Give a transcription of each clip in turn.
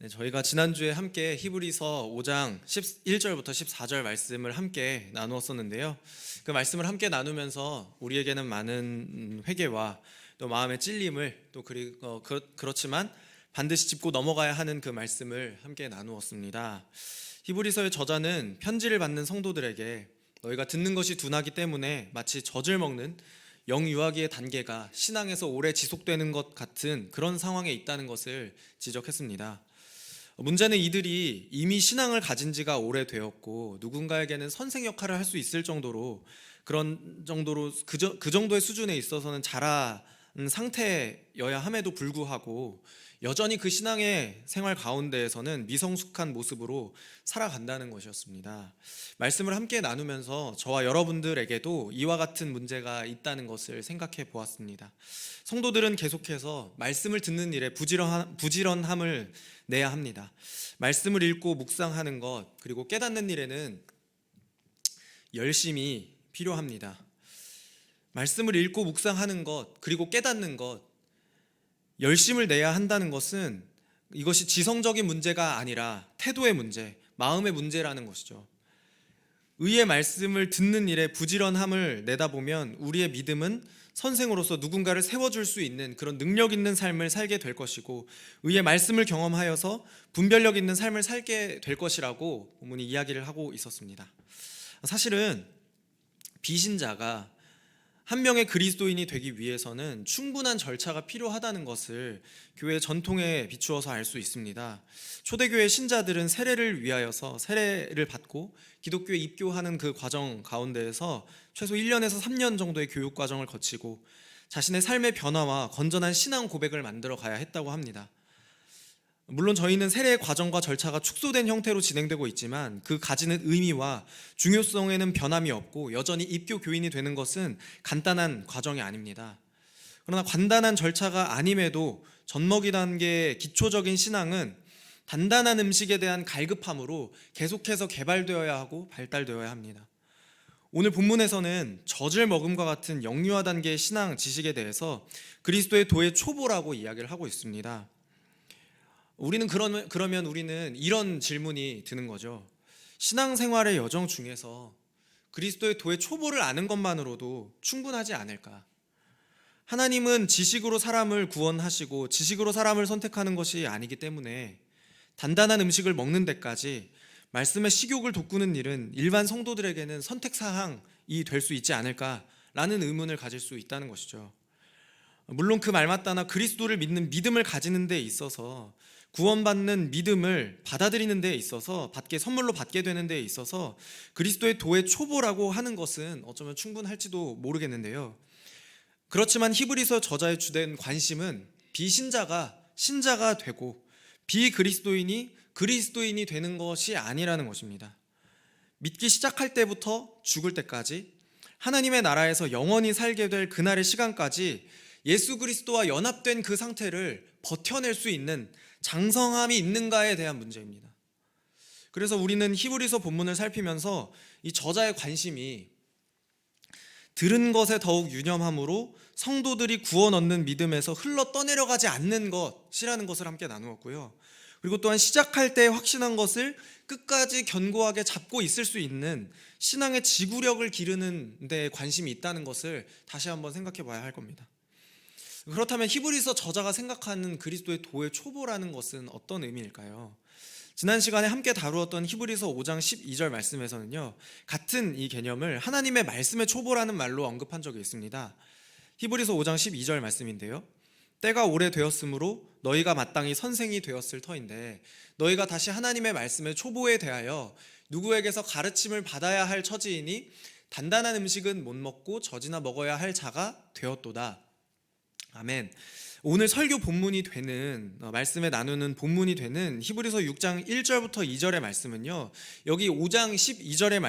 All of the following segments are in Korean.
네, 저희가 지난주에 함께 히브리서 5장 11절부터 14절 말씀을 함께 나누었었는데요. 그 말씀을 함께 나누면서 우리에게는 많은 회개와 또 마음의 찔림을 또 그렇지만 반드시 짚고 넘어가야 하는 그 말씀을 함께 나누었습니다. 히브리서의 저자는 편지를 받는 성도들에게 너희가 듣는 것이 둔하기 때문에 마치 젖을 먹는 영유아기의 단계가 신앙에서 오래 지속되는 것 같은 그런 상황에 있다는 것을 지적했습니다. 문제는 이들이 이미 신앙을 가진 지가 오래되었고 누군가에게는 선생 역할을 할 수 있을 정도로 그 정도의 수준에 있어서는 자란 상태여야 함에도 불구하고 여전히 그 신앙의 생활 가운데에서는 미성숙한 모습으로 살아간다는 것이었습니다. 말씀을 함께 나누면서 저와 여러분들에게도 이와 같은 문제가 있다는 것을 생각해 보았습니다. 성도들은 계속해서 말씀을 듣는 일에 부지런함을 내야 합니다. 말씀을 읽고 묵상하는 것 그리고 깨닫는 일에는 열심이 필요합니다. 말씀을 읽고 묵상하는 것 그리고 깨닫는 것 열심을 내야 한다는 것은 이것이 지성적인 문제가 아니라 태도의 문제, 마음의 문제라는 것이죠. 의의 말씀을 듣는 일에 부지런함을 내다보면 우리의 믿음은 선생으로서 누군가를 세워줄 수 있는 그런 능력 있는 삶을 살게 될 것이고 의의 말씀을 경험하여서 분별력 있는 삶을 살게 될 것이라고 본문이 이야기를 하고 있었습니다. 사실은 비신자가 한 명의 그리스도인이 되기 위해서는 충분한 절차가 필요하다는 것을 교회 전통에 비추어서 알 수 있습니다. 초대교회 신자들은 세례를 위하여서 세례를 받고 기독교에 입교하는 그 과정 가운데에서 최소 1년에서 3년 정도의 교육 과정을 거치고 자신의 삶의 변화와 건전한 신앙 고백을 만들어 가야 했다고 합니다. 물론 저희는 세례의 과정과 절차가 축소된 형태로 진행되고 있지만 그 가지는 의미와 중요성에는 변함이 없고 여전히 입교 교인이 되는 것은 간단한 과정이 아닙니다. 그러나 간단한 절차가 아님에도 젖먹이 단계의 기초적인 신앙은 단단한 음식에 대한 갈급함으로 계속해서 개발되어야 하고 발달되어야 합니다. 오늘 본문에서는 젖을 먹음과 같은 영유아 단계의 신앙 지식에 대해서 그리스도의 도의 초보라고 이야기를 하고 있습니다. 그러면 우리는 이런 질문이 드는 거죠. 신앙생활의 여정 중에서 그리스도의 도의 초보를 아는 것만으로도 충분하지 않을까? 하나님은 지식으로 사람을 구원하시고 지식으로 사람을 선택하는 것이 아니기 때문에 단단한 음식을 먹는 데까지 말씀의 식욕을 돋구는 일은 일반 성도들에게는 선택사항이 될 수 있지 않을까라는 의문을 가질 수 있다는 것이죠. 물론 그 말마따나 그리스도를 믿는 믿음을 가지는 데 있어서 구원받는 믿음을 받아들이는 데 있어서 선물로 받게 되는 데 있어서 그리스도의 도의 초보라고 하는 것은 어쩌면 충분할지도 모르겠는데요. 그렇지만 히브리서 저자의 주된 관심은 비신자가 신자가 되고 비그리스도인이 그리스도인이 되는 것이 아니라는 것입니다. 믿기 시작할 때부터 죽을 때까지 하나님의 나라에서 영원히 살게 될 그날의 시간까지 예수 그리스도와 연합된 그 상태를 버텨낼 수 있는 장성함이 있는가에 대한 문제입니다. 그래서 우리는 히브리서 본문을 살피면서 이 저자의 관심이 들은 것에 더욱 유념함으로 성도들이 구원 얻는 믿음에서 흘러 떠내려가지 않는 것이라는 것을 함께 나누었고요. 그리고 또한 시작할 때 확신한 것을 끝까지 견고하게 잡고 있을 수 있는 신앙의 지구력을 기르는 데 관심이 있다는 것을 다시 한번 생각해 봐야 할 겁니다. 그렇다면 히브리서 저자가 생각하는 그리스도의 도의 초보라는 것은 어떤 의미일까요? 지난 시간에 함께 다루었던 히브리서 5장 12절 말씀에서는요, 같은 이 개념을 하나님의 말씀의 초보라는 말로 언급한 적이 있습니다. 히브리서 5장 12절 말씀인데요, 때가 오래되었으므로 너희가 마땅히 선생이 되었을 터인데 너희가 다시 하나님의 말씀의 초보에 대하여 누구에게서 가르침을 받아야 할 처지이니 단단한 음식은 못 먹고 젖이나 먹어야 할 자가 되었도다. 아멘. 오늘 설교 본문이 되는 말씀에 나누는 본문이 되는 히브리서 6장 1절부터 2절의 말씀은요, 여기 5장 12절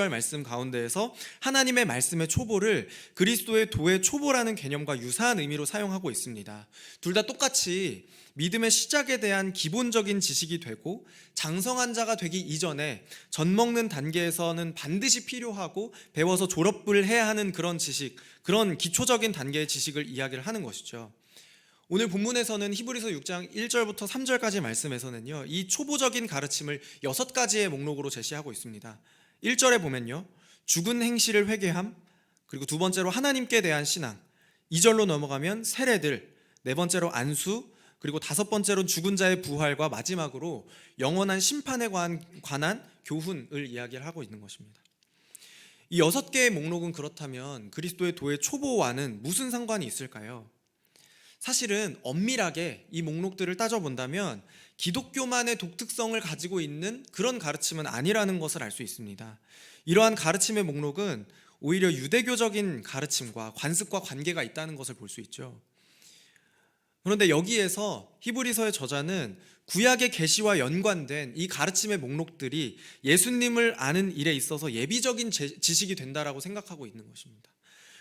말씀 가운데에서 하나님의 말씀의 초보를 그리스도의 도의 초보라는 개념과 유사한 의미로 사용하고 있습니다. 둘 다 똑같이 믿음의 시작에 대한 기본적인 지식이 되고 장성한 자가 되기 이전에 젖먹는 단계에서는 반드시 필요하고 배워서 졸업을 해야 하는 그런 지식, 그런 기초적인 단계의 지식을 이야기를 하는 것이죠. 오늘 본문에서는 히브리서 6장 1절부터 3절까지 말씀에서는요, 이 초보적인 가르침을 6가지의 목록으로 제시하고 있습니다. 1절에 보면요, 죽은 행실을 회개함, 그리고 두 번째로 하나님께 대한 신앙, 2절로 넘어가면 세례들, 네 번째로 안수, 그리고 다섯 번째로 죽은 자의 부활과 마지막으로 영원한 심판에 관한 교훈을 이야기를 하고 있는 것입니다. 이 6개의 목록은 그렇다면 그리스도의 도의 초보와는 무슨 상관이 있을까요? 사실은 엄밀하게 이 목록들을 따져본다면 기독교만의 독특성을 가지고 있는 그런 가르침은 아니라는 것을 알 수 있습니다. 이러한 가르침의 목록은 오히려 유대교적인 가르침과 관습과 관계가 있다는 것을 볼 수 있죠. 그런데 여기에서 히브리서의 저자는 구약의 계시와 연관된 이 가르침의 목록들이 예수님을 아는 일에 있어서 예비적인 지식이 된다라고 생각하고 있는 것입니다.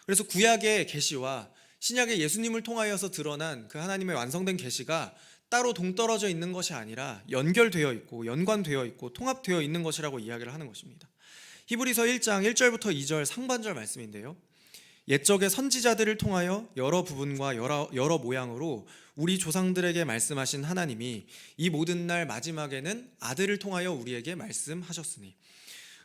그래서 구약의 계시와 신약의 예수님을 통하여서 드러난 그 하나님의 완성된 계시가 따로 동떨어져 있는 것이 아니라 연결되어 있고 연관되어 있고 통합되어 있는 것이라고 이야기를 하는 것입니다. 히브리서 1장 1절부터 2절 상반절 말씀인데요, 옛적의 선지자들을 통하여 여러 부분과 여러 모양으로 우리 조상들에게 말씀하신 하나님이 이 모든 날 마지막에는 아들을 통하여 우리에게 말씀하셨으니.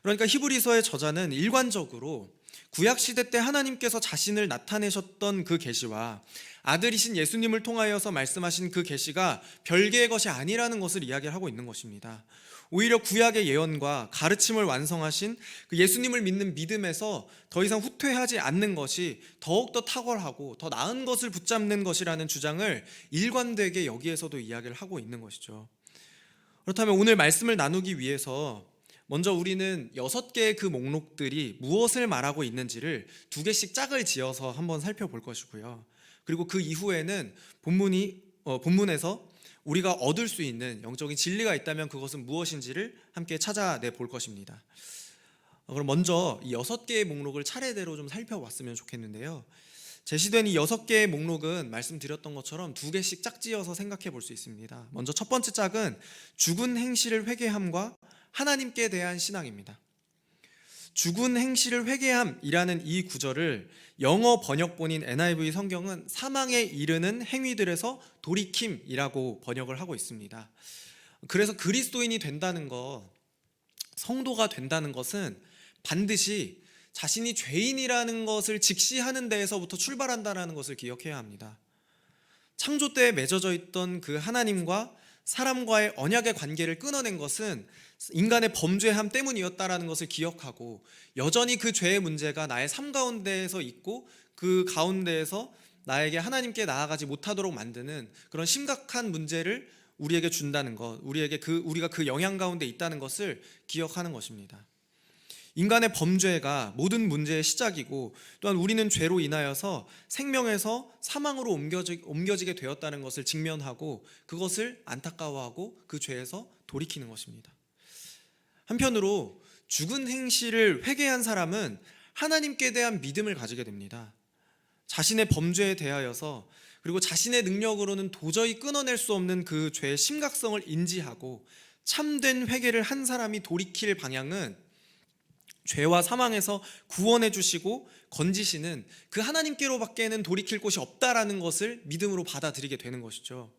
그러니까 히브리서의 저자는 일관적으로 구약시대 때 하나님께서 자신을 나타내셨던 그 계시와 아들이신 예수님을 통하여서 말씀하신 그 계시가 별개의 것이 아니라는 것을 이야기를 하고 있는 것입니다. 오히려 구약의 예언과 가르침을 완성하신 그 예수님을 믿는 믿음에서 더 이상 후퇴하지 않는 것이 더욱더 탁월하고 더 나은 것을 붙잡는 것이라는 주장을 일관되게 여기에서도 이야기를 하고 있는 것이죠. 그렇다면 오늘 말씀을 나누기 위해서 먼저 우리는 6개의 그 목록들이 무엇을 말하고 있는지를 2개씩 짝을 지어서 한번 살펴볼 것이고요. 그리고 그 이후에는 본문에서 우리가 얻을 수 있는 영적인 진리가 있다면 그것은 무엇인지를 함께 찾아내 볼 것입니다. 그럼 먼저 이 6개의 목록을 차례대로 좀 살펴봤으면 좋겠는데요. 제시된 이 6개의 목록은 말씀드렸던 것처럼 2개씩 짝지어서 생각해 볼 수 있습니다. 먼저 첫 번째 짝은 죽은 행실을 회개함과 하나님께 대한 신앙입니다. 죽은 행실을 회개함이라는 이 구절을 영어 번역본인 NIV 성경은 사망에 이르는 행위들에서 돌이킴이라고 번역을 하고 있습니다. 그래서 그리스도인이 된다는 것, 성도가 된다는 것은 반드시 자신이 죄인이라는 것을 직시하는 데에서부터 출발한다는 것을 기억해야 합니다. 창조 때에 맺어져 있던 그 하나님과 사람과의 언약의 관계를 끊어낸 것은 인간의 범죄함 때문이었다라는 것을 기억하고 여전히 그 죄의 문제가 나의 삶 가운데에서 있고 그 가운데에서 나에게 하나님께 나아가지 못하도록 만드는 그런 심각한 문제를 우리에게 준다는 것, 우리가 그 영향 가운데 있다는 것을 기억하는 것입니다. 인간의 범죄가 모든 문제의 시작이고 또한 우리는 죄로 인하여서 생명에서 사망으로 옮겨지게 되었다는 것을 직면하고 그것을 안타까워하고 그 죄에서 돌이키는 것입니다. 한편으로 죽은 행실을 회개한 사람은 하나님께 대한 믿음을 가지게 됩니다. 자신의 범죄에 대하여서 그리고 자신의 능력으로는 도저히 끊어낼 수 없는 그 죄의 심각성을 인지하고 참된 회개를 한 사람이 돌이킬 방향은 죄와 사망에서 구원해 주시고 건지시는 그 하나님께로밖에는 돌이킬 곳이 없다라는 것을 믿음으로 받아들이게 되는 것이죠.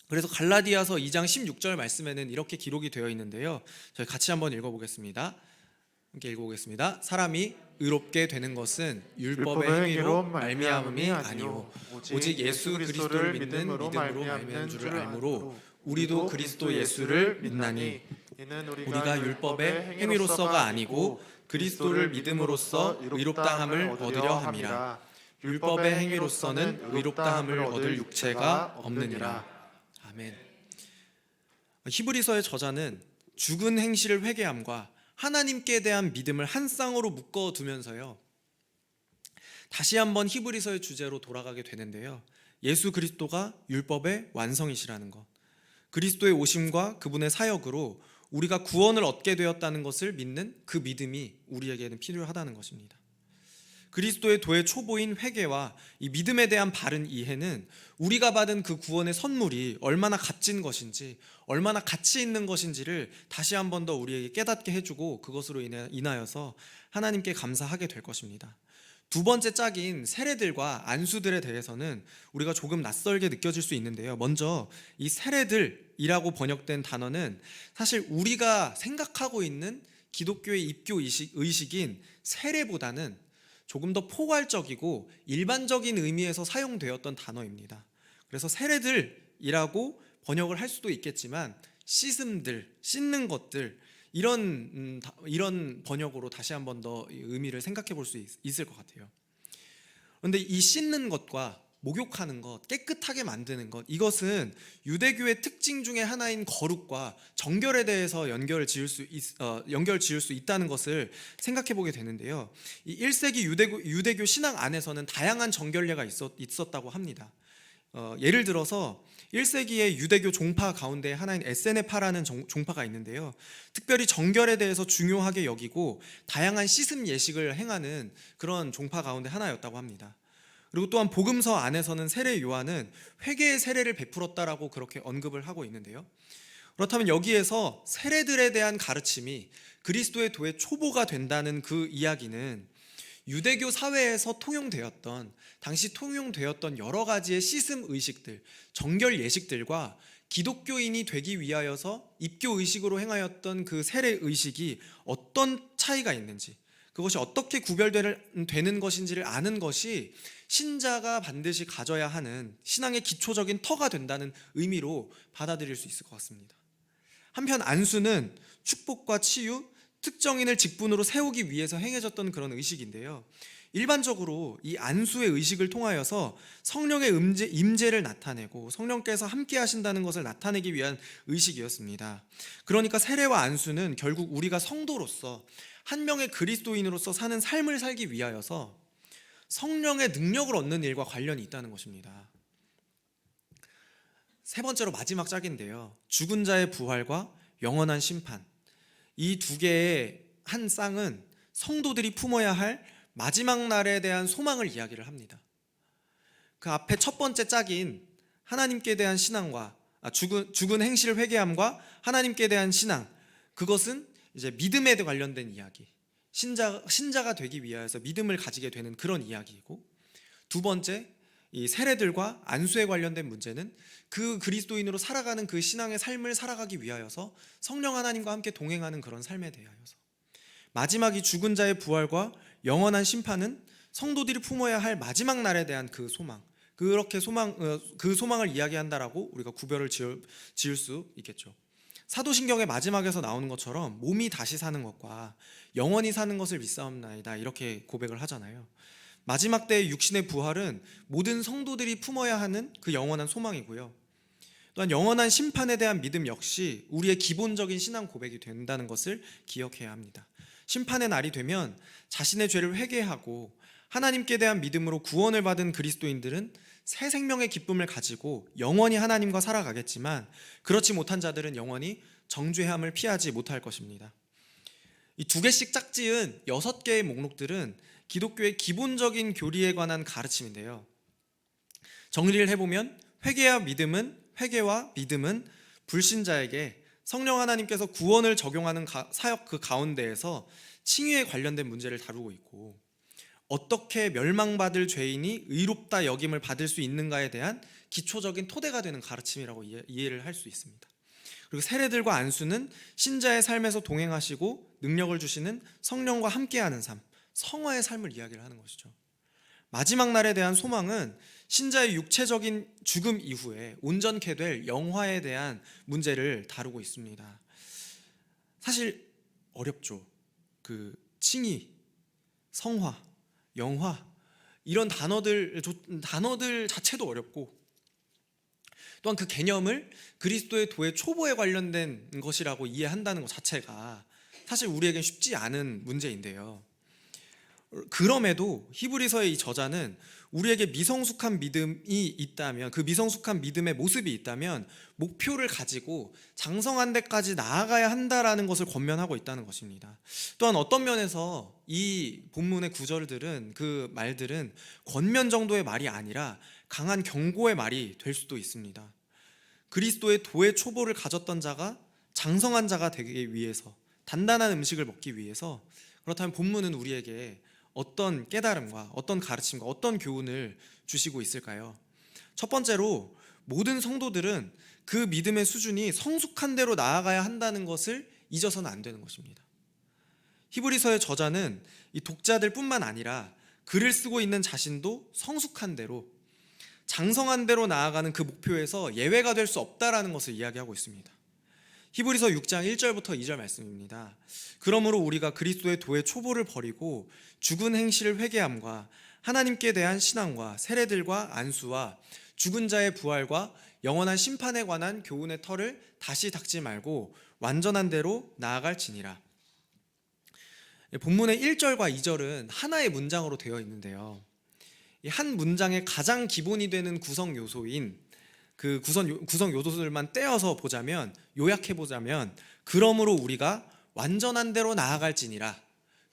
그래서 갈라디아서 2장 16절 말씀에는 이렇게 기록이 되어 있는데요, 저희 같이 한번 읽어보겠습니다. 함께 읽어보겠습니다. 사람이 의롭게 되는 것은 율법의 행위로 말미암음이 아니오 오직 예수 그리스도를 믿는 믿음으로 말미암는 줄을 알므로 우리도 그리스도 예수를 믿나니 우리가 율법의 행위로서가 아니고 그리스도를 믿음으로써 의롭다함을 얻으려 함이라. 율법의 행위로서는 의롭다함을 얻을 육체가 없느니라. 아멘. 히브리서의 저자는 죽은 행실을 회개함과 하나님께 대한 믿음을 한 쌍으로 묶어두면서요, 다시 한번 히브리서의 주제로 돌아가게 되는데요, 예수 그리스도가 율법의 완성이시라는 것, 그리스도의 오심과 그분의 사역으로 우리가 구원을 얻게 되었다는 것을 믿는 그 믿음이 우리에게는 필요하다는 것입니다. 그리스도의 도의 초보인 회개와 이 믿음에 대한 바른 이해는 우리가 받은 그 구원의 선물이 얼마나 값진 것인지, 얼마나 가치 있는 것인지를 다시 한 번 더 우리에게 깨닫게 해주고 그것으로 인하여서 하나님께 감사하게 될 것입니다. 두 번째 짝인 세례들과 안수들에 대해서는 우리가 조금 낯설게 느껴질 수 있는데요. 먼저 이 세례들이라고 번역된 단어는 사실 우리가 생각하고 있는 기독교의 입교 의식인 세례보다는 조금 더 포괄적이고 일반적인 의미에서 사용되었던 단어입니다. 그래서 세례들이라고 번역을 할 수도 있겠지만 씻음들, 씻는 것들, 이런 번역으로 다시 한번 더 의미를 생각해 볼 수 있을 것 같아요. 그런데 이 씻는 것과 목욕하는 것, 깨끗하게 만드는 것, 이것은 유대교의 특징 중에 하나인 거룩과 정결에 대해서 연결 지을 수 있다는 것을 생각해 보게 되는데요. 이 1세기 유대교 신앙 안에서는 다양한 정결례가 있었다고 합니다. 예를 들어서 1세기의 유대교 종파 가운데 하나인 에세네파라는 종파가 있는데요. 특별히 정결에 대해서 중요하게 여기고 다양한 씻음 예식을 행하는 그런 종파 가운데 하나였다고 합니다. 그리고 또한 복음서 안에서는 세례 요한은 회개의 세례를 베풀었다라고 그렇게 언급을 하고 있는데요. 그렇다면 여기에서 세례들에 대한 가르침이 그리스도의 도의 초보가 된다는 그 이야기는 유대교 사회에서 당시 통용되었던 여러 가지의 씻음 의식들, 정결 예식들과 기독교인이 되기 위하여서 입교 의식으로 행하였던 그 세례 의식이 어떤 차이가 있는지, 그것이 어떻게 구별되는 것인지를 아는 것이 신자가 반드시 가져야 하는 신앙의 기초적인 터가 된다는 의미로 받아들일 수 있을 것 같습니다. 한편 안수는 축복과 치유, 특정인을 직분으로 세우기 위해서 행해졌던 그런 의식인데요. 일반적으로 이 안수의 의식을 통하여서 성령의 임재를 나타내고 성령께서 함께 하신다는 것을 나타내기 위한 의식이었습니다. 그러니까 세례와 안수는 결국 우리가 성도로서 한 명의 그리스도인으로서 사는 삶을 살기 위하여서 성령의 능력을 얻는 일과 관련이 있다는 것입니다. 세 번째로 마지막 짝인데요. 죽은 자의 부활과 영원한 심판. 이 두 개의 한 쌍은 성도들이 품어야 할 마지막 날에 대한 소망을 이야기를 합니다. 그 앞에 첫 번째 짝인 하나님께 대한 신앙과 죽은 행실 회개함과 하나님께 대한 신앙, 그것은 이제 믿음에 관련된 이야기, 신자가 되기 위하여서 믿음을 가지게 되는 그런 이야기이고, 두 번째 이 세례들과 안수에 관련된 문제는 그 그리스도인으로 살아가는 그 신앙의 삶을 살아가기 위하여서 성령 하나님과 함께 동행하는 그런 삶에 대하여서, 마지막 이 죽은 자의 부활과 영원한 심판은 성도들이 품어야 할 마지막 날에 대한 그 소망, 그렇게 그 소망을 이야기한다라고 우리가 구별을 지을 수 있겠죠. 사도신경의 마지막에서 나오는 것처럼 몸이 다시 사는 것과 영원히 사는 것을 믿사옵나이다, 이렇게 고백을 하잖아요. 마지막 때의 육신의 부활은 모든 성도들이 품어야 하는 그 영원한 소망이고요. 또한 영원한 심판에 대한 믿음 역시 우리의 기본적인 신앙 고백이 된다는 것을 기억해야 합니다. 심판의 날이 되면 자신의 죄를 회개하고 하나님께 대한 믿음으로 구원을 받은 그리스도인들은 새 생명의 기쁨을 가지고 영원히 하나님과 살아가겠지만, 그렇지 못한 자들은 영원히 정죄함을 피하지 못할 것입니다. 이 두 개씩 짝지은 6개의 목록들은 기독교의 기본적인 교리에 관한 가르침인데요. 정리를 해보면 회개와 믿음은 불신자에게 성령 하나님께서 구원을 적용하는 사역 그 가운데에서 칭의에 관련된 문제를 다루고 있고, 어떻게 멸망받을 죄인이 의롭다 여김을 받을 수 있는가에 대한 기초적인 토대가 되는 가르침이라고 이해를 할 수 있습니다. 그리고 세례들과 안수는 신자의 삶에서 동행하시고 능력을 주시는 성령과 함께하는 삶, 성화의 삶을 이야기를 하는 것이죠. 마지막 날에 대한 소망은 신자의 육체적인 죽음 이후에 온전케 될 영화에 대한 문제를 다루고 있습니다. 사실 어렵죠. 그 칭의, 성화, 영화, 이런 단어들 자체도 어렵고, 또한 그 개념을 그리스도의 도의 초보에 관련된 것이라고 이해한다는 것 자체가 사실 우리에겐 쉽지 않은 문제인데요. 그럼에도 히브리서의 이 저자는 우리에게 미성숙한 믿음이 있다면, 그 미성숙한 믿음의 모습이 있다면 목표를 가지고 장성한 데까지 나아가야 한다라는 것을 권면하고 있다는 것입니다. 또한 어떤 면에서 이 본문의 구절들은, 그 말들은 권면 정도의 말이 아니라 강한 경고의 말이 될 수도 있습니다. 그리스도의 도의 초보를 가졌던 자가 장성한 자가 되기 위해서, 단단한 음식을 먹기 위해서, 그렇다면 본문은 우리에게 어떤 깨달음과 어떤 가르침과 어떤 교훈을 주시고 있을까요? 첫 번째로 모든 성도들은 그 믿음의 수준이 성숙한 대로 나아가야 한다는 것을 잊어서는 안 되는 것입니다. 히브리서의 저자는 이 독자들뿐만 아니라 글을 쓰고 있는 자신도 성숙한 대로, 장성한 대로 나아가는 그 목표에서 예외가 될 수 없다라는 것을 이야기하고 있습니다. 히브리서 6장 1절부터 2절 말씀입니다. 그러므로 우리가 그리스도의 도의 초보를 버리고 죽은 행실을 회개함과 하나님께 대한 신앙과 세례들과 안수와 죽은 자의 부활과 영원한 심판에 관한 교훈의 털을 다시 닦지 말고 완전한 대로 나아갈지니라. 본문의 1절과 2절은 하나의 문장으로 되어 있는데요, 이 한 문장의 가장 기본이 되는 구성 요소인 그 구성 요소들만 떼어서 보자면, 요약해 보자면, 그러므로 우리가 완전한 대로 나아갈지니라,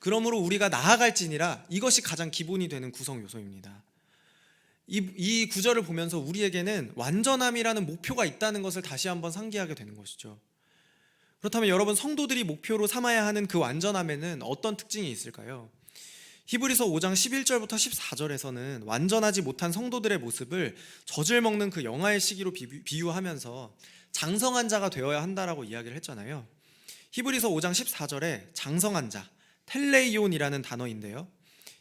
그러므로 우리가 나아갈지니라, 이것이 가장 기본이 되는 구성 요소입니다. 이 구절을 보면서 우리에게는 완전함이라는 목표가 있다는 것을 다시 한번 상기하게 되는 것이죠. 그렇다면 여러분, 성도들이 목표로 삼아야 하는 그 완전함에는 어떤 특징이 있을까요? 히브리서 5장 11절부터 14절에서는 완전하지 못한 성도들의 모습을 젖을 먹는 그 영아의 시기로 비유하면서 장성한 자가 되어야 한다라고 이야기를 했잖아요. 히브리서 5장 14절에 장성한 자, 텔레이온이라는 단어인데요,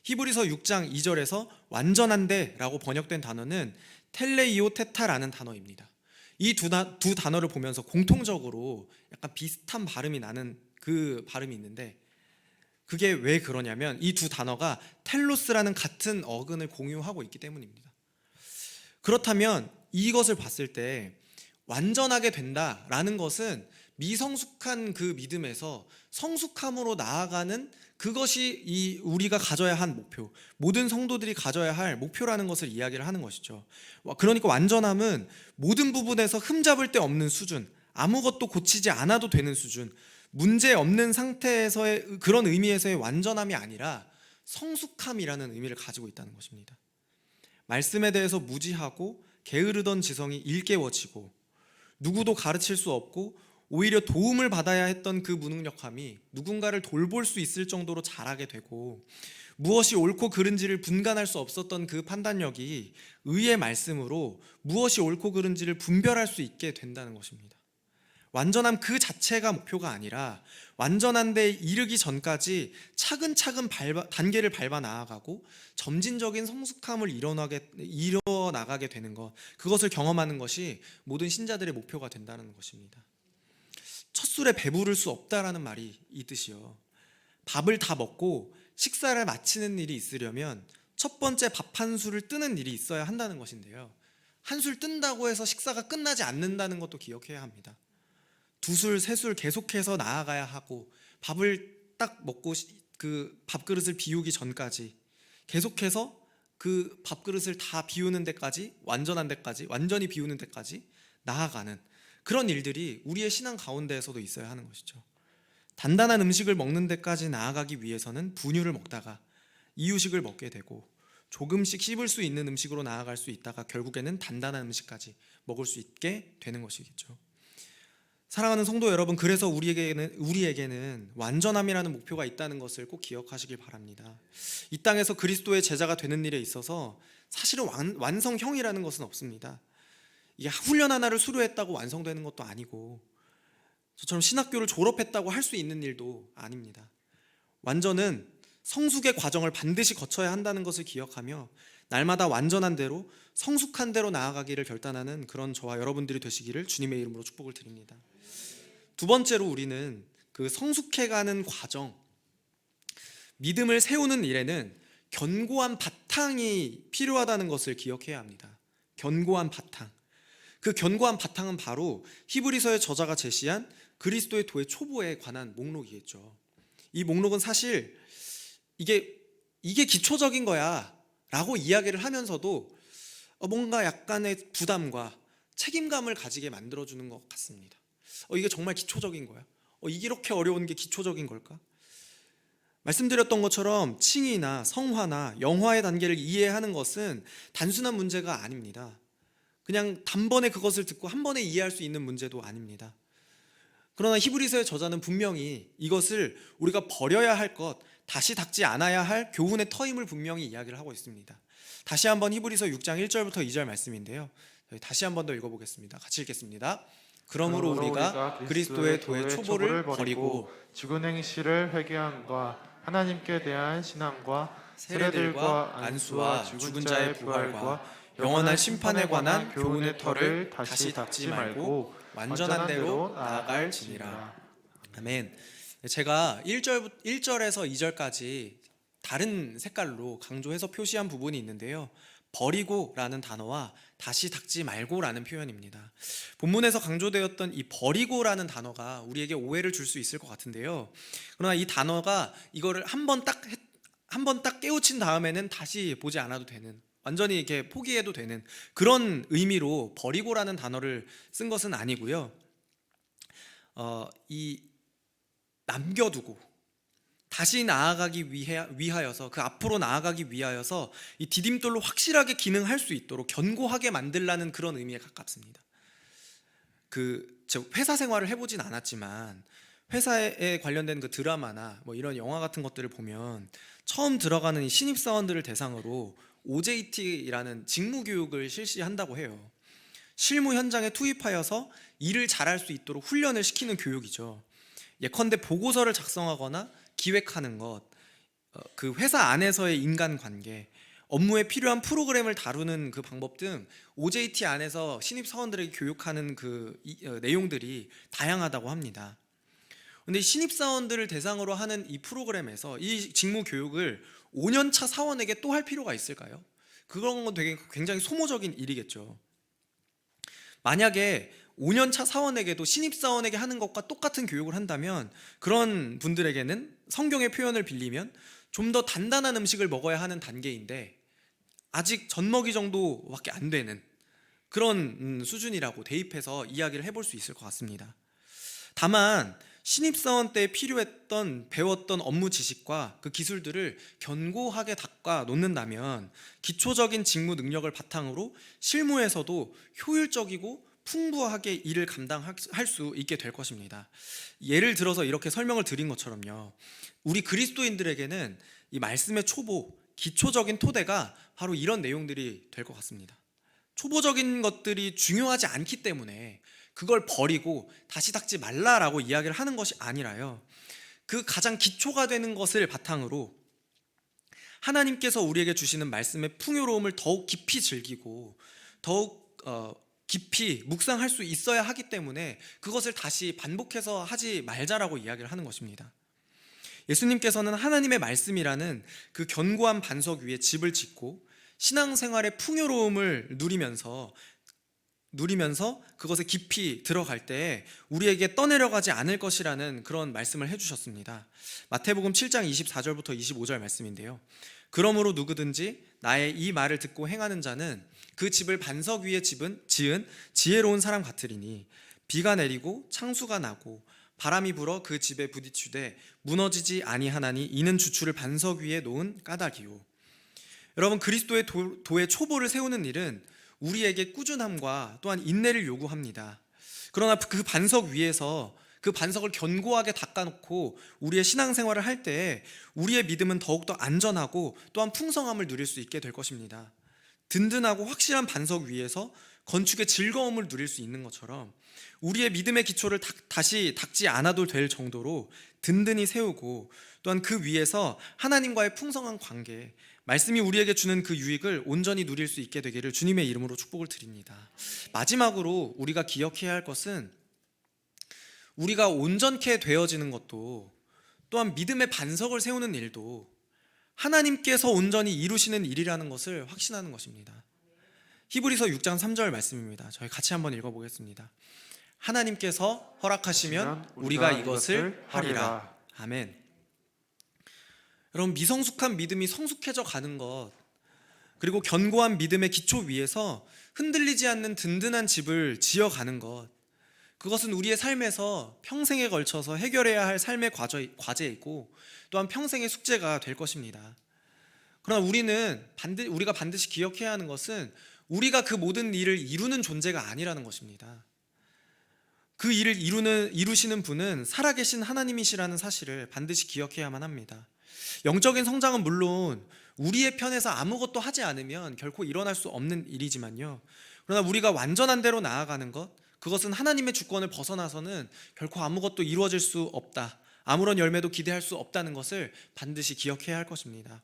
히브리서 6장 2절에서 완전한데 라고 번역된 단어는 텔레이오 테타라는 단어입니다. 이 두 단어를 보면서 공통적으로 약간 비슷한 발음이 나는 그 발음이 있는데, 그게 왜 그러냐면 이 두 단어가 텔로스라는 같은 어근을 공유하고 있기 때문입니다. 그렇다면 이것을 봤을 때 완전하게 된다라는 것은 미성숙한 그 믿음에서 성숙함으로 나아가는 그것이 우리가 가져야 한 목표, 모든 성도들이 가져야 할 목표라는 것을 이야기를 하는 것이죠. 그러니까 완전함은 모든 부분에서 흠잡을 데 없는 수준, 아무것도 고치지 않아도 되는 수준, 문제 없는 상태에서의 그런 의미에서의 완전함이 아니라 성숙함이라는 의미를 가지고 있다는 것입니다. 말씀에 대해서 무지하고 게으르던 지성이 일깨워지고, 누구도 가르칠 수 없고 오히려 도움을 받아야 했던 그 무능력함이 누군가를 돌볼 수 있을 정도로 자라게 되고, 무엇이 옳고 그른지를 분간할 수 없었던 그 판단력이 의의 말씀으로 무엇이 옳고 그른지를 분별할 수 있게 된다는 것입니다. 완전함 그 자체가 목표가 아니라 완전한 데 이르기 전까지 차근차근 단계를 밟아 나아가고 점진적인 성숙함을 이뤄나가게 되는 것, 그것을 경험하는 것이 모든 신자들의 목표가 된다는 것입니다. 첫 술에 배부를 수 없다라는 말이 있듯이요, 밥을 다 먹고 식사를 마치는 일이 있으려면 첫 번째 밥 한 술을 뜨는 일이 있어야 한다는 것인데요, 한 술 뜬다고 해서 식사가 끝나지 않는다는 것도 기억해야 합니다. 두 술, 세 술 계속해서 나아가야 하고, 밥을 딱 먹고 그 밥그릇을 비우기 전까지 계속해서 그 밥그릇을 다 비우는 데까지, 완전한 데까지, 완전히 비우는 데까지 나아가는 그런 일들이 우리의 신앙 가운데에서도 있어야 하는 것이죠. 단단한 음식을 먹는 데까지 나아가기 위해서는 분유를 먹다가 이유식을 먹게 되고, 조금씩 씹을 수 있는 음식으로 나아갈 수 있다가 결국에는 단단한 음식까지 먹을 수 있게 되는 것이겠죠. 사랑하는 성도 여러분, 그래서 우리에게는 완전함이라는 목표가 있다는 것을 꼭 기억하시길 바랍니다. 이 땅에서 그리스도의 제자가 되는 일에 있어서 사실은 완성형이라는 것은 없습니다. 이게 훈련 하나를 수료했다고 완성되는 것도 아니고, 저처럼 신학교를 졸업했다고 할 수 있는 일도 아닙니다. 완전은 성숙의 과정을 반드시 거쳐야 한다는 것을 기억하며 날마다 완전한 대로, 성숙한 대로 나아가기를 결단하는 그런 저와 여러분들이 되시기를 주님의 이름으로 축복을 드립니다. 두 번째로 우리는 그 성숙해가는 과정, 믿음을 세우는 일에는 견고한 바탕이 필요하다는 것을 기억해야 합니다. 견고한 바탕. 그 견고한 바탕은 바로 히브리서의 저자가 제시한 그리스도의 도의 초보에 관한 목록이겠죠. 이 목록은 사실 이게 기초적인 거야 라고 이야기를 하면서도 뭔가 약간의 부담과 책임감을 가지게 만들어주는 것 같습니다. 이게 정말 기초적인 거야? 이게 이렇게 어려운 게 기초적인 걸까? 말씀드렸던 것처럼 칭의나 성화나 영화의 단계를 이해하는 것은 단순한 문제가 아닙니다. 그냥 단번에 그것을 듣고 한 번에 이해할 수 있는 문제도 아닙니다. 그러나 히브리서의 저자는 분명히 이것을 우리가 버려야 할 것, 다시 닦지 않아야 할 교훈의 터임을 분명히 이야기를 하고 있습니다. 다시 한번 히브리서 6장 1절부터 2절 말씀인데요. 저희 다시 한번 더 읽어보겠습니다. 같이 읽겠습니다. 그러므로 우리가 그리스도의 도의 초보를 버리고 죽은 행실을 회개함과 하나님께 대한 신앙과 세례들과 안수와 죽은 자의 부활과 영원한 심판에 관한 교훈의 터를 다시 닦지 말고 완전한 대로 나아갈지니라. 아멘. 제가 1절에서 2절까지 다른 색깔로 강조해서 표시한 부분이 있는데요. 버리고라는 단어와 다시 닦지 말고라는 표현입니다. 본문에서 강조되었던 이 버리고라는 단어가 우리에게 오해를 줄 수 있을 것 같은데요. 그러나 이 단어가 이거를 한 번 딱 깨우친 다음에는 다시 보지 않아도 되는, 완전히 이렇게 포기해도 되는 그런 의미로 버리고라는 단어를 쓴 것은 아니고요. 이 남겨두고 다시 나아가기 위하여서, 그 앞으로 나아가기 위하여서 이 디딤돌로 확실하게 기능할 수 있도록 견고하게 만들라는 그런 의미에 가깝습니다. 저 회사 생활을 해보진 않았지만 회사에 관련된 그 드라마나 뭐 이런 영화 같은 것들을 보면 처음 들어가는 이 신입사원들을 대상으로 OJT라는 직무교육을 실시한다고 해요. 실무 현장에 투입하여서 일을 잘할 수 있도록 훈련을 시키는 교육이죠. 예컨대 보고서를 작성하거나 기획하는 것, 그 회사 안에서의 인간관계, 업무에 필요한 프로그램을 다루는 그 방법 등 OJT 안에서 신입사원들에게 교육하는 내용들이 다양하다고 합니다. 그런데 신입사원들을 대상으로 하는 이 프로그램에서 이 직무교육을 5년차 사원에게 또 할 필요가 있을까요? 그런 건 되게 굉장히 소모적인 일이겠죠. 만약에 5년차 사원에게도 신입사원에게 하는 것과 똑같은 교육을 한다면 그런 분들에게는 성경의 표현을 빌리면 좀 더 단단한 음식을 먹어야 하는 단계인데 아직 젖먹이 정도밖에 안 되는 그런 수준이라고 대입해서 이야기를 해볼 수 있을 것 같습니다. 다만 신입사원 때 배웠던 업무 지식과 그 기술들을 견고하게 닦아 놓는다면 기초적인 직무 능력을 바탕으로 실무에서도 효율적이고 풍부하게 일을 감당할 수 있게 될 것입니다. 예를 들어서 이렇게 설명을 드린 것처럼요, 우리 그리스도인들에게는 이 말씀의 초보, 기초적인 토대가 바로 이런 내용들이 될 것 같습니다. 초보적인 것들이 중요하지 않기 때문에 그걸 버리고 다시 닦지 말라라고 이야기를 하는 것이 아니라요, 그 가장 기초가 되는 것을 바탕으로 하나님께서 우리에게 주시는 말씀의 풍요로움을 더욱 깊이 즐기고 더욱 깊이 묵상할 수 있어야 하기 때문에 그것을 다시 반복해서 하지 말자라고 이야기를 하는 것입니다. 예수님께서는 하나님의 말씀이라는 그 견고한 반석 위에 집을 짓고 신앙생활의 풍요로움을 누리면서 그것에 깊이 들어갈 때 우리에게 떠내려가지 않을 것이라는 그런 말씀을 해주셨습니다. 마태복음 7장 24절부터 25절 말씀인데요. 그러므로 누구든지 나의 이 말을 듣고 행하는 자는 그 집을 반석 위에 지은 지혜로운 사람 같으리니 비가 내리고 창수가 나고 바람이 불어 그 집에 부딪히되 무너지지 아니하나니 이는 주추를 반석 위에 놓은 까닭이요. 여러분, 그리스도의 도의 초보를 세우는 일은 우리에게 꾸준함과 또한 인내를 요구합니다. 그러나 그 반석 위에서 그 반석을 견고하게 닦아놓고 우리의 신앙생활을 할 때 우리의 믿음은 더욱더 안전하고 또한 풍성함을 누릴 수 있게 될 것입니다. 든든하고 확실한 반석 위에서 건축의 즐거움을 누릴 수 있는 것처럼 우리의 믿음의 기초를 다시 닦지 않아도 될 정도로 든든히 세우고 또한 그 위에서 하나님과의 풍성한 관계, 말씀이 우리에게 주는 그 유익을 온전히 누릴 수 있게 되기를 주님의 이름으로 축복을 드립니다. 마지막으로 우리가 기억해야 할 것은 우리가 온전케 되어지는 것도 또한 믿음의 반석을 세우는 일도 하나님께서 온전히 이루시는 일이라는 것을 확신하는 것입니다. 히브리서 6장 3절 말씀입니다. 저희 같이 한번 읽어보겠습니다. 하나님께서 허락하시면 우리가 이것을 하리라. 아멘. 여러분, 미성숙한 믿음이 성숙해져 가는 것, 그리고 견고한 믿음의 기초 위에서 흔들리지 않는 든든한 집을 지어가는 것, 그것은 우리의 삶에서 평생에 걸쳐서 해결해야 할 삶의 과제이고 또한 평생의 숙제가 될 것입니다. 그러나 우리가 반드시 기억해야 하는 것은 우리가 그 모든 일을 이루는 존재가 아니라는 것입니다. 그 일을 이루시는 분은 살아계신 하나님이시라는 사실을 반드시 기억해야만 합니다. 영적인 성장은 물론 우리의 편에서 아무것도 하지 않으면 결코 일어날 수 없는 일이지만요. 그러나 우리가 완전한 대로 나아가는 것, 그것은 하나님의 주권을 벗어나서는 결코 아무것도 이루어질 수 없다. 아무런 열매도 기대할 수 없다는 것을 반드시 기억해야 할 것입니다.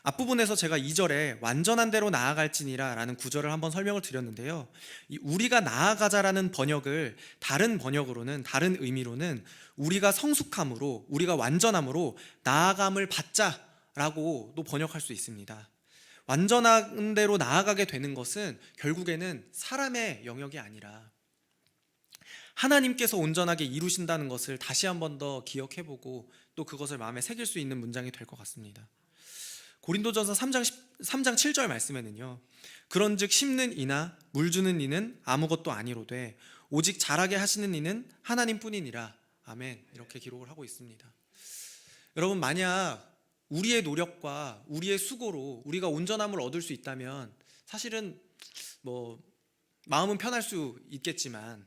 앞부분에서 제가 2절에 완전한 대로 나아갈지니라 라는 구절을 한번 설명을 드렸는데요. 이 우리가 나아가자라는 번역을 다른 번역으로는, 다른 의미로는 우리가 성숙함으로, 우리가 완전함으로 나아감을 받자라고도 번역할 수 있습니다. 완전한 대로 나아가게 되는 것은 결국에는 사람의 영역이 아니라 하나님께서 온전하게 이루신다는 것을 다시 한 번 더 기억해보고 또 그것을 마음에 새길 수 있는 문장이 될 것 같습니다. 고린도전서 3장 7절 말씀에는요, 그런즉 심는 이나 물 주는 이는 아무것도 아니로되 오직 자라게 하시는 이는 하나님뿐이니라. 아멘. 이렇게 기록을 하고 있습니다. 여러분, 만약 우리의 노력과 우리의 수고로 우리가 온전함을 얻을 수 있다면 사실은 마음은 편할 수 있겠지만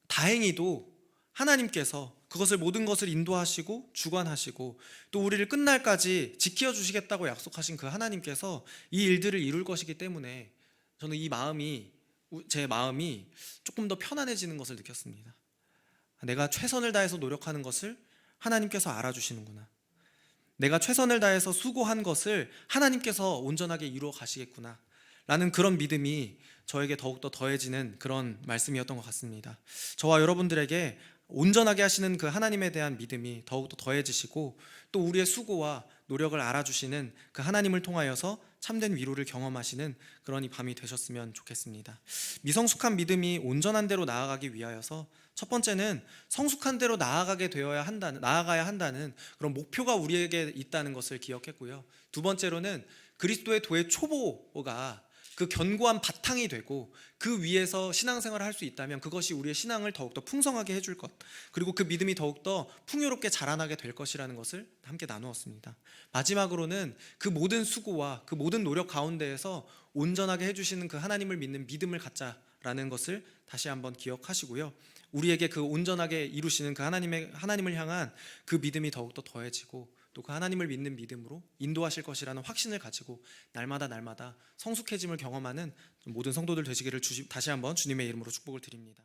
다행히도 하나님께서 그것을 모든 것을 인도하시고 주관하시고 또 우리를 끝날까지 지켜주시겠다고 약속하신 그 하나님께서 이 일들을 이룰 것이기 때문에 저는 제 마음이 조금 더 편안해지는 것을 느꼈습니다. 내가 최선을 다해서 노력하는 것을 하나님께서 알아주시는구나. 내가 최선을 다해서 수고한 것을 하나님께서 온전하게 이루어 가시겠구나 라는 그런 믿음이 저에게 더욱더 더해지는 그런 말씀이었던 것 같습니다. 저와 여러분들에게 온전하게 하시는 그 하나님에 대한 믿음이 더욱더 더해지시고 또 우리의 수고와 노력을 알아주시는 그 하나님을 통하여서 참된 위로를 경험하시는 그런 이 밤이 되셨으면 좋겠습니다. 미성숙한 믿음이 온전한 대로 나아가기 위하여서 첫 번째는 성숙한 대로 나아가야 한다는 그런 목표가 우리에게 있다는 것을 기억했고요. 두 번째로는 그리스도의 도의 초보가 그 견고한 바탕이 되고 그 위에서 신앙생활을 할 수 있다면 그것이 우리의 신앙을 더욱더 풍성하게 해줄 것, 그리고 그 믿음이 더욱더 풍요롭게 자라나게 될 것이라는 것을 함께 나누었습니다. 마지막으로는 그 모든 수고와 그 모든 노력 가운데에서 온전하게 해주시는 그 하나님을 믿는 믿음을 갖자라는 것을 다시 한번 기억하시고요. 우리에게 그 온전하게 이루시는 그 하나님을 향한 그 믿음이 더욱더 더해지고 또 그 하나님을 믿는 믿음으로 인도하실 것이라는 확신을 가지고 날마다 성숙해짐을 경험하는 모든 성도들 되시기를 다시 한번 주님의 이름으로 축복을 드립니다.